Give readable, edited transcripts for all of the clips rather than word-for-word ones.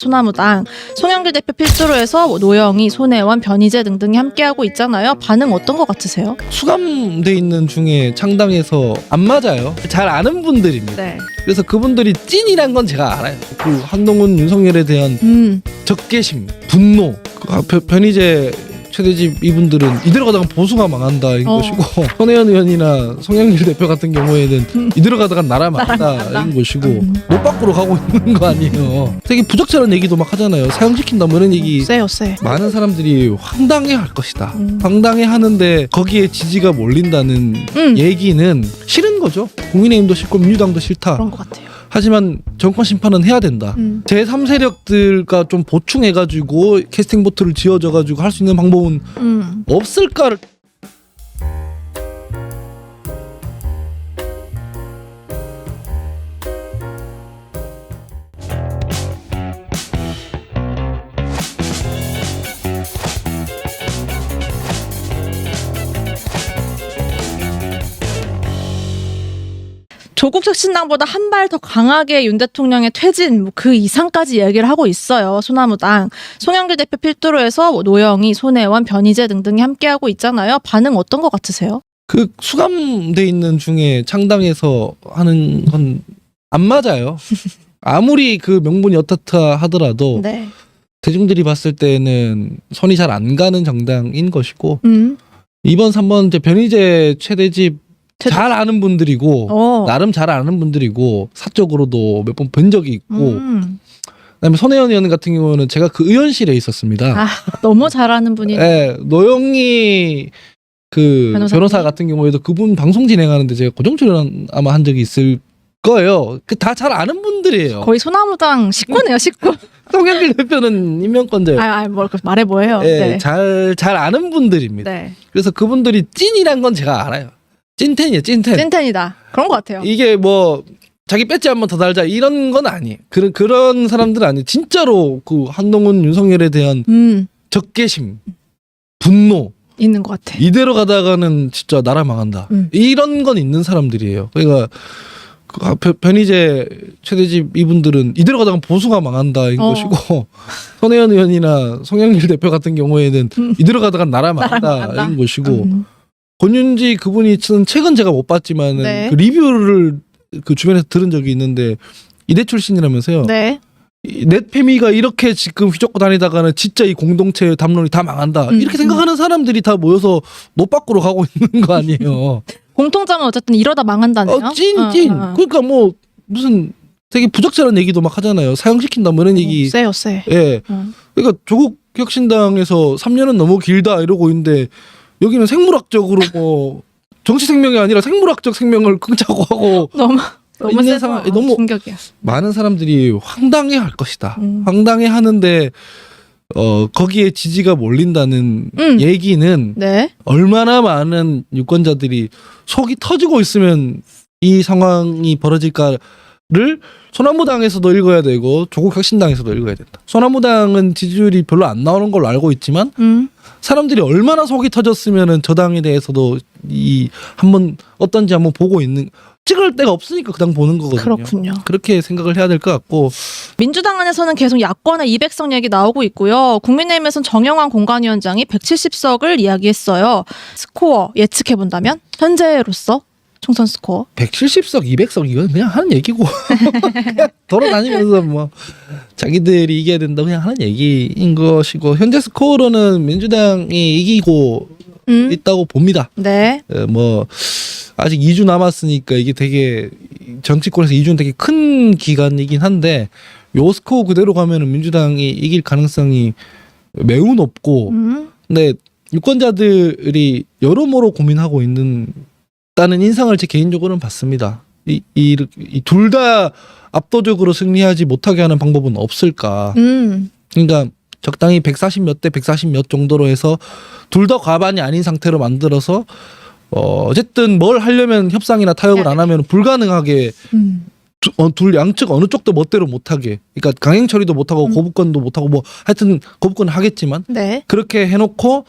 소나무당, 송영길 대표 필두로 해서 노영희, 손혜원, 변희재 등등이 함께하고 있잖아요. 반응 어떤 것 같으세요? 수감돼 있는 중에 창당에서 안 맞아요. 잘 아는 분들입니다. 네. 그래서 그분들이 찐이란 건 제가 알아요. 그 한동훈, 윤석열에 대한 적개심, 분노. 변희재 최대집 이분들은 이대로 가다가 보수가 망한다인 것이고, 손혜원 의원이나 송영길 대표 같은 경우에는 이대로 가다가 나라 망한다인 것이고, 노 밖으로 가고 있는 거 아니에요. 되게 부적절한 얘기도 막 하잖아요. 사형시킨다 뭐 이런 얘기. 세. 많은 사람들이 황당해할 것이다. 황당해하는데 거기에 지지가 몰린다는 얘기는 싫은 거죠. 국민의힘도 싫고 민주당도 싫다. 그런 것 같아요. 하지만 정권 심판은 해야 된다. 제3세력들과 좀 보충해가지고 캐스팅 보트를 지어져가지고 할 수 있는 방법은 없을까를. 조국 혁신당보다 한 발 더 강하게 윤 대통령의 퇴진, 그 이상까지 얘기를 하고 있어요. 소나무당, 송영길 대표 필두로 해서 노영희, 손혜원, 변희재 등등이 함께하고 있잖아요. 반응 어떤 것 같으세요? 그 수감돼 있는 중에 창당에서 하는 건 안 맞아요. 아무리 그 명분이 어떻다 하더라도 네. 대중들이 봤을 때는 손이 잘 안 가는 정당인 것이고, 2번, 3번 이제 변희재 최대집 잘 아는 분들이고, 나름 잘 아는 분들이고, 사적으로도 몇 번 본 적이 있고, 그다음에 손혜원 의원 같은 경우는 제가 그 의원실에 있었습니다. 너무 잘하는 분이. 네, 노영희 그 변호사 같은 경우에도 그분 방송 진행하는데 제가 고정 출연 아마 한 적이 있을 거예요. 그 다 잘 아는 분들이에요. 거의 소나무당 식구네요, 식구. 송영길 대표는 임명권자예요. 뭘 말해 뭐예요. 네, 네. 잘 아는 분들입니다. 네. 그래서 그분들이 찐이란 건 제가 알아요. 찐텐이에요, 찐텐. 찐텐이다. 그런 것 같아요. 이게 뭐 자기 배지 한 번 더 달자 이런 건 아니에요. 그런 사람들은 아니에요. 진짜로 그 한동훈, 윤석열에 대한 적개심, 분노 있는 것 같아. 이대로 가다가는 진짜 나라 망한다. 이런 건 있는 사람들이에요. 그러니까 변희재 최대집 이분들은 이대로 가다가 보수가 망한다인 것이고, 손혜원 의원이나 송영길 대표 같은 경우에는 이대로 가다가 나라 망한다인 것이고, 권윤지 그분이 쓴 책은 제가 못 봤지만은 네. 그 리뷰를 그 주변에서 들은 적이 있는데 이대 출신이라면서요. 네. 넷페미가 이렇게 지금 휘젓고 다니다가는 진짜 이 공동체 담론이 다 망한다. 이렇게 생각하는 사람들이 다 모여서 노 밖으로 가고 있는 거 아니에요. 공통점은 어쨌든 이러다 망한다네요. 찐. 그러니까 뭐 무슨 되게 부적절한 얘기도 막 하잖아요. 사형시킨다 뭐 이런 얘기. 세. 예. 그러니까 조국 혁신당에서 3년은 너무 길다 이러고 있는데 여기는 생물학적으로 뭐 정치 생명이 아니라 생물학적 생명을 끊자고 하고 너무 있는 상황. 너무 충격이야. 많은 사람들이 황당해할 것이다. 황당해하는데 거기에 지지가 몰린다는 얘기는 네. 얼마나 많은 유권자들이 속이 터지고 있으면 이 상황이 벌어질까를 소나무당에서도 읽어야 되고 조국 혁신당에서도 읽어야 된다. 소나무당은 지지율이 별로 안 나오는 걸로 알고 있지만 사람들이 얼마나 속이 터졌으면은 저 당에 대해서도 이 한번 어떤지 한번 보고 있는, 찍을 데가 없으니까 그 당 보는 거거든요. 그렇군요. 그렇게 생각을 해야 될 것 같고, 민주당 안에서는 계속 야권의 200석 얘기 나오고 있고요. 국민의힘에서는 정영환 공관위원장이 170석을 이야기했어요. 스코어 예측해 본다면 현재로서 총선 스코어 170석, 200석 이건 그냥 하는 얘기고 그냥 돌아다니면서 뭐 자기들이 이겨야 된다 그냥 하는 얘기인 것이고, 현재 스코어로는 민주당이 이기고 있다고 봅니다. 네. 뭐 아직 2주 남았으니까 이게 되게 정치권에서 2주는 되게 큰 기간이긴 한데 요 스코어 그대로 가면은 민주당이 이길 가능성이 매우 높고, 근데 유권자들이 여러모로 고민하고 있다는 인상을 제 개인적으로는 받습니다. 이 둘 다 압도적으로 승리하지 못하게 하는 방법은 없을까? 그러니까 적당히 140 몇 대 140 몇 정도로 해서 둘 다 과반이 아닌 상태로 만들어서 어쨌든 뭘 하려면 협상이나 타협을 안 하면 불가능하게 둘 양측 어느 쪽도 멋대로 못하게, 그러니까 강행 처리도 못하고 거부권도 못하고 뭐 하여튼 거부권은 하겠지만 네. 그렇게 해놓고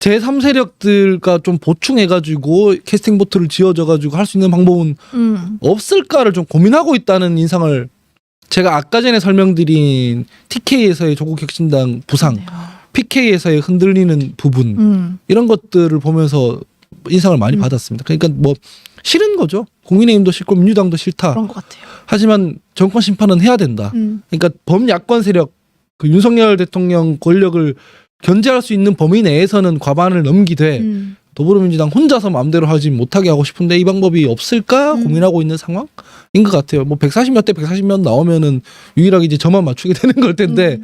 제3세력들과 좀 보충해가지고 캐스팅 보트를 지어져가지고 할 수 있는 방법은 없을까를 좀 고민하고 있다는 인상을 제가 아까 전에 설명드린 TK에서의 조국혁신당 부상, PK에서의 흔들리는 부분 이런 것들을 보면서 인상을 많이 받았습니다. 그러니까 뭐 싫은 거죠. 국민의힘도 싫고 민주당도 싫다. 그런 것 같아요. 하지만 정권 심판은 해야 된다. 그러니까 범야권 세력, 그 윤석열 대통령 권력을 견제할 수 있는 범위 내에서는 과반을 넘기되 더불어민주당 혼자서 마음대로 하지 못하게 하고 싶은데 이 방법이 없을까 고민하고 있는 상황인 것 같아요. 뭐 140몇 대 140몇 나오면은 유일하게 이제 저만 맞추게 되는 걸 텐데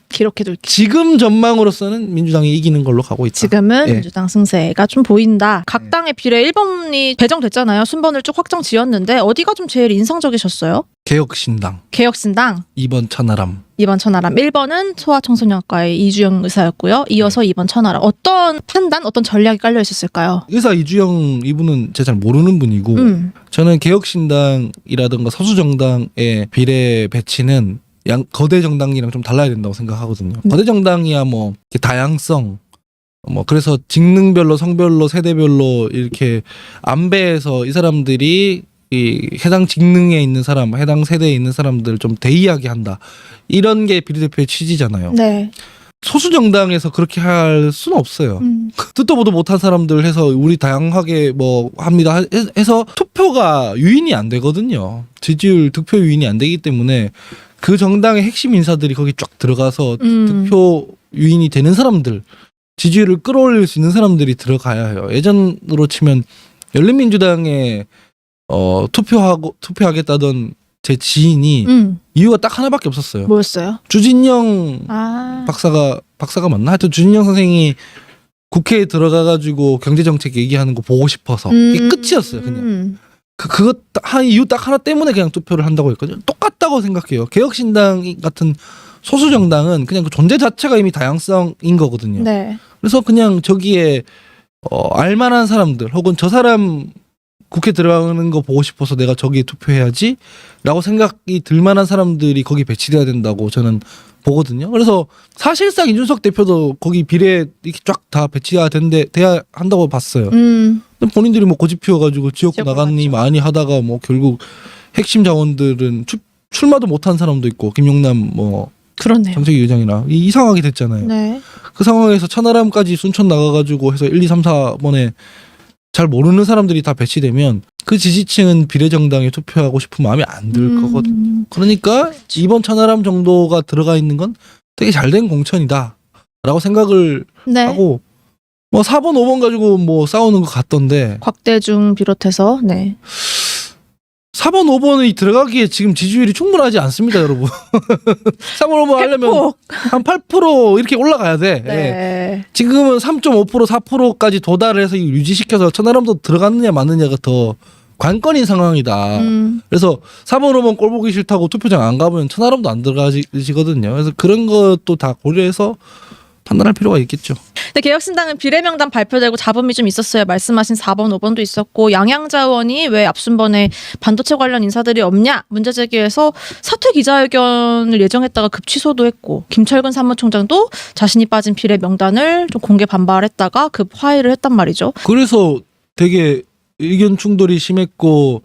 기록해둘게요. 지금 전망으로서는 민주당이 이기는 걸로 가고 있다. 지금은 예. 민주당 승세가 좀 보인다. 각 당의 비례 1번이 배정됐잖아요. 순번을 쭉 확정 지었는데 어디가 좀 제일 인상적이셨어요? 개혁신당 개혁신당 2번 천하람. 2번 천하람, 1번은 소아청소년과의 이주영 의사였고요. 이어서 2번 천하람. 어떤 판단, 어떤 전략이 깔려 있었을까요? 의사 이주영 이분은 제가 잘 모르는 분이고 저는 개혁신당이라든가 소수정당의 비례 배치는 거대 정당이랑 좀 달라야 된다고 생각하거든요. 거대 정당이야 뭐 이렇게 다양성, 뭐 그래서 직능별로, 성별로, 세대별로 이렇게 안배해서 이 사람들이 이 해당 직능에 있는 사람, 해당 세대에 있는 사람들 좀 대이하게 한다. 이런 게 비례대표의 취지잖아요. 네. 소수 정당에서 그렇게 할 수는 없어요. 듣도 보도 못한 사람들 해서 우리 다양하게 뭐 합니다 해서 투표가 유인이 안 되거든요. 지지율 득표 유인이 안 되기 때문에 그 정당의 핵심 인사들이 거기 쫙 들어가서 득표 유인이 되는 사람들, 지지율을 끌어올릴 수 있는 사람들이 들어가야 해요. 예전으로 치면 열린민주당에 투표하겠다던 제 지인이 이유가 딱 하나밖에 없었어요. 뭐였어요? 주진영 박사가 맞나? 하여튼 주진영 선생이 국회에 들어가가지고 경제정책 얘기하는 거 보고 싶어서 이게 끝이었어요. 그냥 그거 한 이유 딱 하나 때문에 그냥 투표를 한다고 했거든요. 똑같다고 생각해요. 개혁신당 같은 소수 정당은 그냥 그 존재 자체가 이미 다양성인 거거든요. 네. 그래서 그냥 저기에 알만한 사람들 혹은 저 사람 국회 들어가는 거 보고 싶어서 내가 저기에 투표해야지 라고 생각이 들만한 사람들이 거기 배치돼야 된다고 저는 보거든요. 그래서 사실상 이준석 대표도 거기 비례 이렇게 쫙 다 배치가 돼야 한다고 봤어요. 근데 본인들이 뭐 고집 피워가지고 지역구 나가니 많이 하다가 뭐 결국 핵심 자원들은 출마도 못한 사람도 있고 김용남 뭐 그렇네요. 정책위 의장이나 이상하게 됐잖아요. 네. 그 상황에서 천하람까지 순천 나가가지고 해서 1, 2, 3, 4번에 잘 모르는 사람들이 다 배치되면 그 지지층은 비례정당에 투표하고 싶은 마음이 안 들 거거든요. 그러니까 이번 천하람 정도가 들어가 있는 건 되게 잘된 공천이다 라고 생각을 네. 하고 뭐 4번 5번 가지고 뭐 싸우는 것 같던데 곽대중 비롯해서 네. 4번 5번이 들어가기에 지금 지지율이 충분하지 않습니다 여러분. 4번 5번 하려면 한 8% 이렇게 올라가야 돼. 네. 예. 지금은 3.5% 4%까지 도달을 해서 유지시켜서 천하람도 들어갔느냐 마느냐가 더 관건인 상황이다. 그래서 4번 5번 꼴 보기 싫다고 투표장 안 가면 천하람도 안 들어가시거든요. 그래서 그런 것도 다 고려해서 판단할 필요가 있겠죠. 근데 개혁신당은 비례명단 발표되고 잡음이 좀 있었어요. 말씀하신 4번, 5번도 있었고 양양자 의원이 왜 앞순번에 반도체 관련 인사들이 없냐 문제 제기해서 사퇴 기자회견을 예정했다가 급 취소도 했고 김철근 사무총장도 자신이 빠진 비례명단을 좀 공개 반발했다가 급 화해를 했단 말이죠. 그래서 되게 의견 충돌이 심했고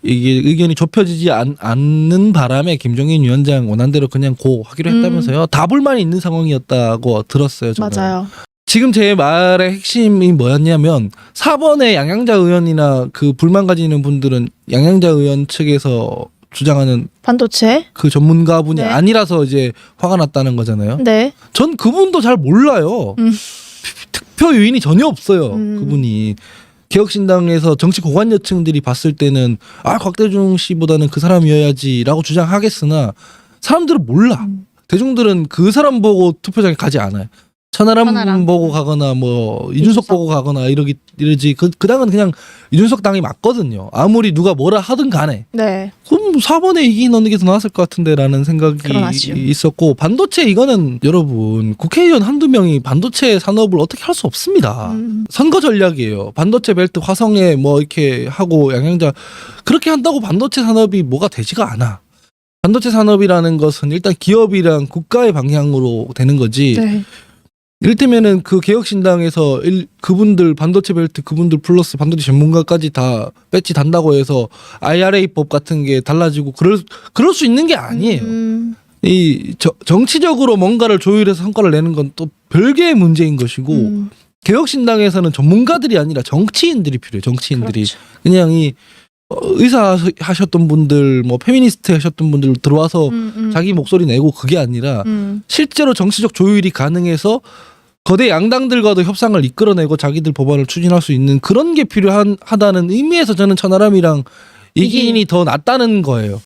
이게 의견이 좁혀지지 않는 바람에 김종인 위원장 원한대로 그냥 고 하기로 했다면서요. 다 불만이 있는 상황이었다고 들었어요. 저는. 맞아요. 지금 제 말의 핵심이 뭐였냐면 4번의 양양자 의원이나 그 불만 가지는 분들은 양양자 의원 측에서 주장하는 반도체. 그 전문가분이 네. 아니라서 이제 화가 났다는 거잖아요. 네. 전 그분도 잘 몰라요. 득표 유인이 전혀 없어요. 그분이. 개혁신당에서 정치 고관여층들이 봤을 때는 곽대중 씨보다는 그 사람이어야지라고 주장하겠으나 사람들은 몰라. 대중들은 그 사람 보고 투표장에 가지 않아요. 천하람 보고 가거나 뭐 이준석 보고 가거나 이러지. 그 당은 그냥 이준석 당이 맞거든요. 아무리 누가 뭐라 하든 간에. 네. 그럼 4번에 이기 넣는 게 더 나았을 것 같은데라는 생각이 있었고 반도체 이거는 여러분 국회의원 한두 명이 반도체 산업을 어떻게 할 수 없습니다. 선거 전략이에요. 반도체 벨트 화성에 뭐 이렇게 하고 양양자 그렇게 한다고 반도체 산업이 뭐가 되지가 않아. 반도체 산업이라는 것은 일단 기업이랑 국가의 방향으로 되는 거지. 네. 이를테면은 그 개혁신당에서 그분들 반도체 벨트 그분들 플러스 반도체 전문가까지 다 배지 단다고 해서 IRA법 같은 게 달라지고 그럴 수 있는 게 아니에요. 이 정치적으로 뭔가를 조율해서 성과를 내는 건 또 별개의 문제인 것이고 개혁신당에서는 전문가들이 아니라 정치인들이 필요해요. 정치인들이 그렇죠. 그냥 이 의사 하셨던 분들 뭐 페미니스트 하셨던 분들 들어와서 자기 목소리 내고 그게 아니라 실제로 정치적 조율이 가능해서 거대 양당들과도 협상을 이끌어내고 자기들 법안을 추진할 수 있는 그런 게 필요하다는 의미에서 저는 천하람이랑 이기인이 더 낫다는 거예요.